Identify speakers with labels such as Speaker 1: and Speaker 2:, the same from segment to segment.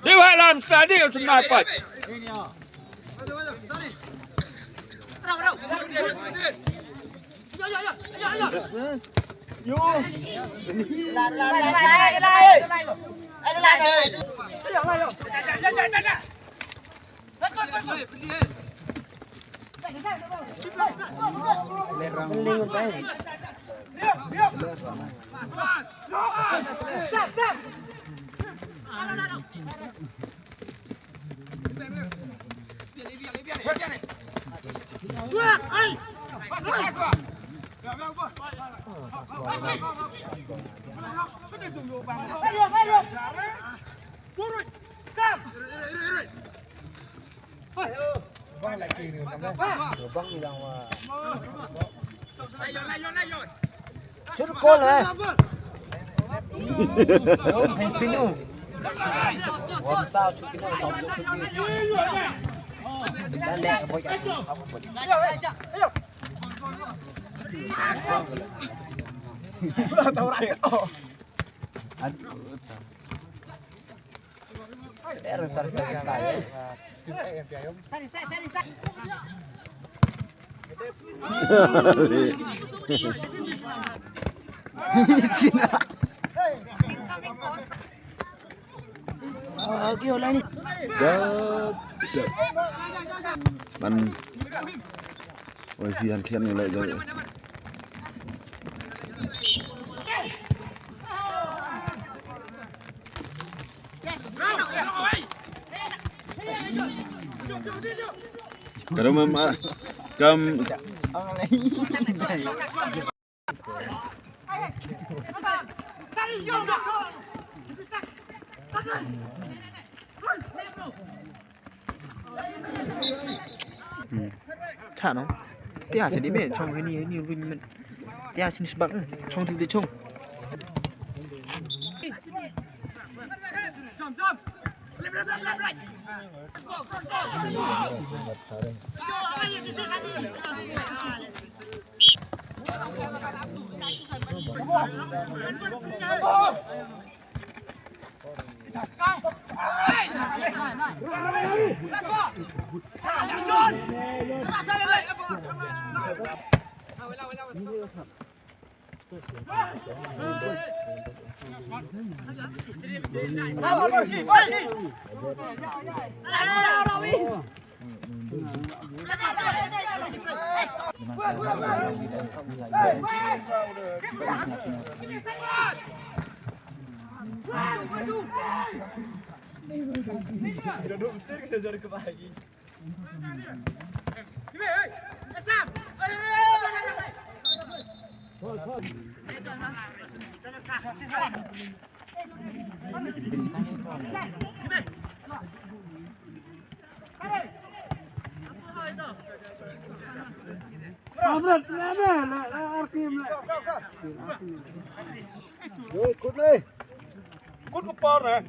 Speaker 1: Đi vào làm sao đi ở này vậy?
Speaker 2: Sút gol này. Continue. Hôm sau sút cái này tổng sút đi. Đã lẹ với cả kêu lên đi.
Speaker 3: Bạn ôi vì ăn khen như vậy rồi. Cầm cầm
Speaker 2: chả nó tia chỉ đi bên trong cái này nhiều mình tia xin bằng trong thực tế chung
Speaker 1: Cút một bao này.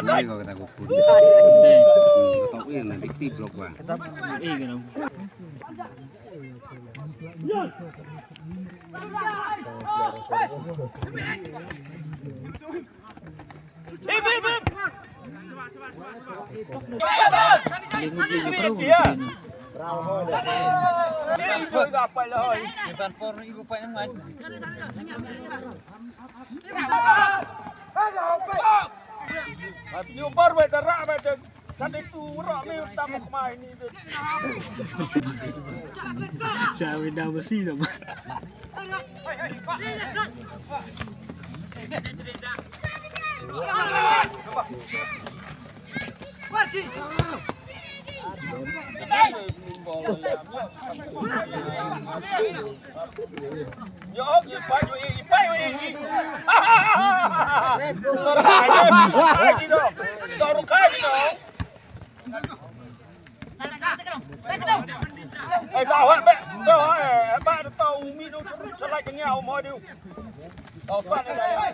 Speaker 3: Đây gọi ta có phun. Tao yên là đích tiếp lộc vào.
Speaker 1: dia. Ini ibu apa lah?
Speaker 2: Bukan por ibu pak yang main.
Speaker 1: Nhiều bớt về ta rạ về ta ta đi tu rõ mi ta một mày ni được.
Speaker 4: Sao bên đâu mà xí rồi mà.
Speaker 1: Yo, you fight with Toro kai đi đâu? Toro kai đi đâu? Ê, tao hỏi bạn tao mi đâu cho lại cái nhau mọi điều. Bạn này.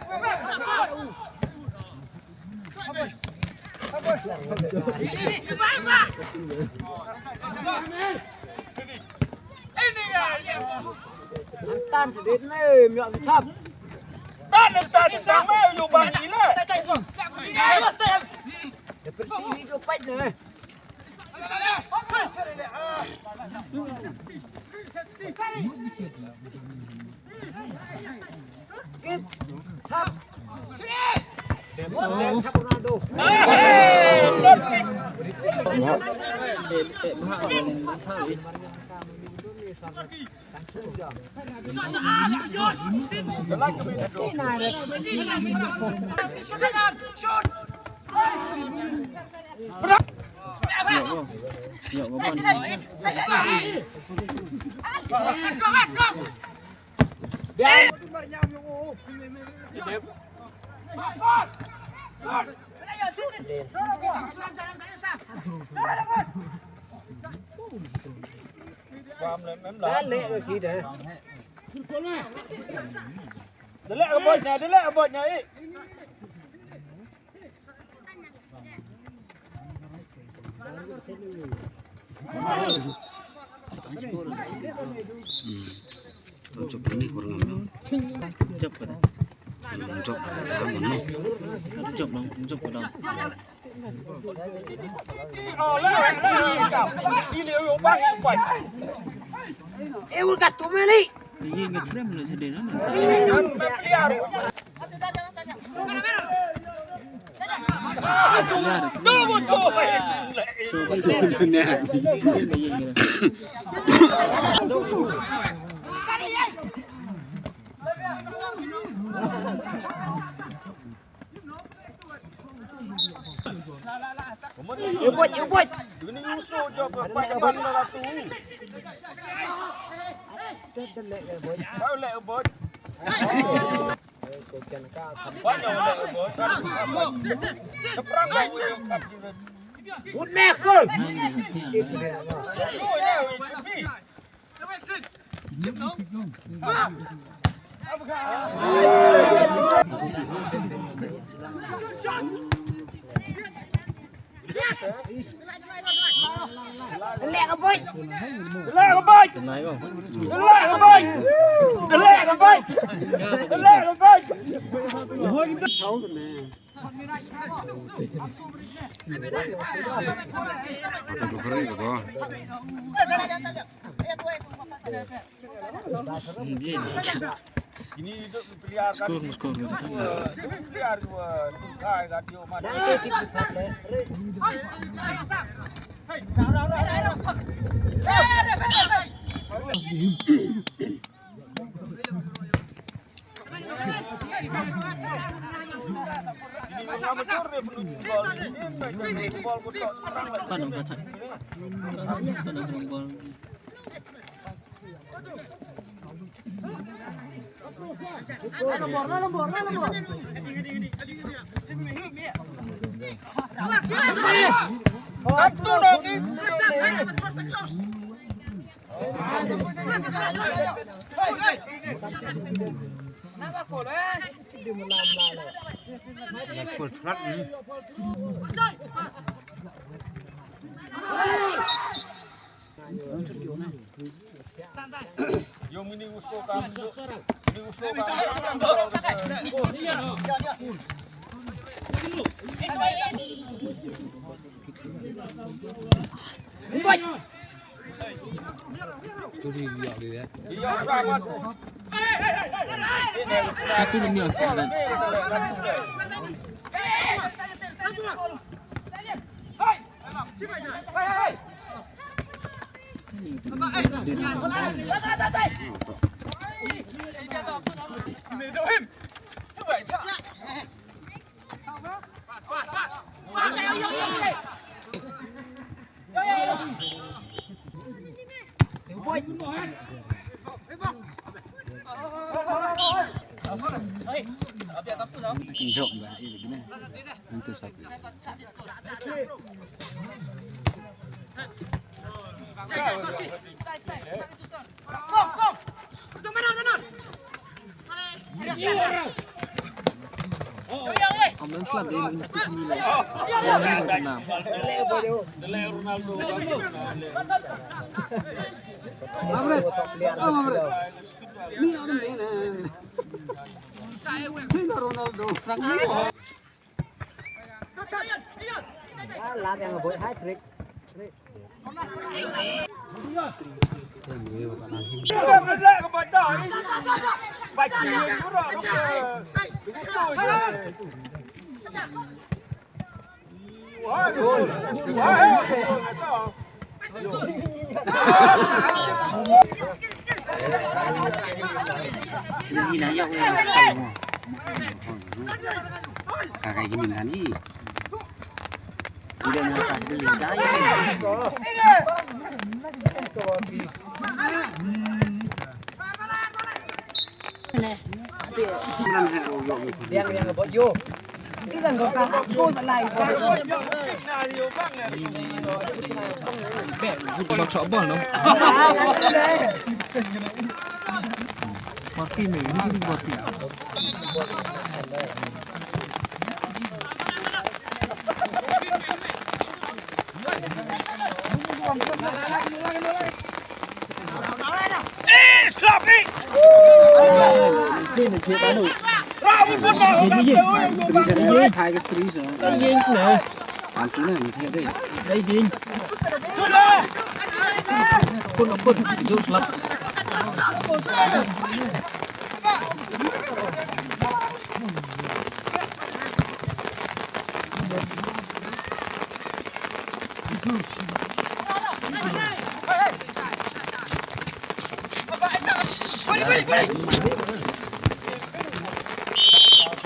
Speaker 2: Tan sẽ đến nơi miệng bị thấp.
Speaker 1: Tan sang mai dùng bạn gì này?
Speaker 2: Để bên xí cho bách này. Thấp. Để mất đèn thấp Ronaldo. Lệ rồi kì đấy.
Speaker 1: Để lệ ở bột nhà ấy.
Speaker 3: Untuk ini kurang ambil.
Speaker 4: Chụp rồi đó.
Speaker 3: Untuk kurang ambil.
Speaker 4: Chụp rồi đó.
Speaker 1: Đi liệu用bác em quẩy.
Speaker 2: Em gạt tụi mày đi.
Speaker 4: Ini nggak serem loh sedih nih.
Speaker 1: Đâu một số vậy.
Speaker 2: Yêu quay.
Speaker 1: Ini usul cho Pak Ban là tu. Sao lệ bớt? Quá nhiều lệ bớt. Seberang banyak kap kita.
Speaker 2: Hút mẹ cơ.
Speaker 1: Ôi nào chuẩn
Speaker 2: Lẹ cái bôi.
Speaker 1: Lệ cái bôi.
Speaker 4: Này không?
Speaker 1: Lệ cái bôi. Lệ cái bôi. Lệ cái bôi.
Speaker 4: Xấu rồi nè.
Speaker 3: Untuk kurang itu kok.
Speaker 1: Ini hidup dipeliharkan.
Speaker 4: Skor.
Speaker 1: Dipelihar juga. Tungkai radio mana. Ini sama tur dia gol. Ini gol kotak serang lagi.
Speaker 4: Padang kaca. Padang gol.
Speaker 2: Lembur.
Speaker 1: Kartu lagi. Yung ini usul kamu. Ini usul kamu.
Speaker 4: Satu lagi kan.
Speaker 3: Jok mbak ini gini. Untuk sapi.
Speaker 4: Komen flat dia mesti sembilan. Yang ini macam enam.
Speaker 3: Mamret. Oh Mamret. Mina ada mana? Mina Ronaldo.
Speaker 2: Làm yang ngebuat hat trick.
Speaker 1: Benda kepada ni. Baca kurang apa. Wah,
Speaker 3: Ini nak yang sama. Kayak gini kan ni.
Speaker 4: Tidak nak satu yang daya.
Speaker 2: Yang ngebuat yo. Ini kan kau tak pun lain.
Speaker 4: Bukan sok bol dong. Mati ni, ini mati.
Speaker 1: Stop ni.
Speaker 4: Ini nak kita nu.
Speaker 3: Hai cái street rồi.
Speaker 4: Đây viên nè.
Speaker 3: Anh chú này mình thấy đây.
Speaker 4: Đây viên. Pun jauh selap.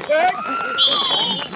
Speaker 1: Hey!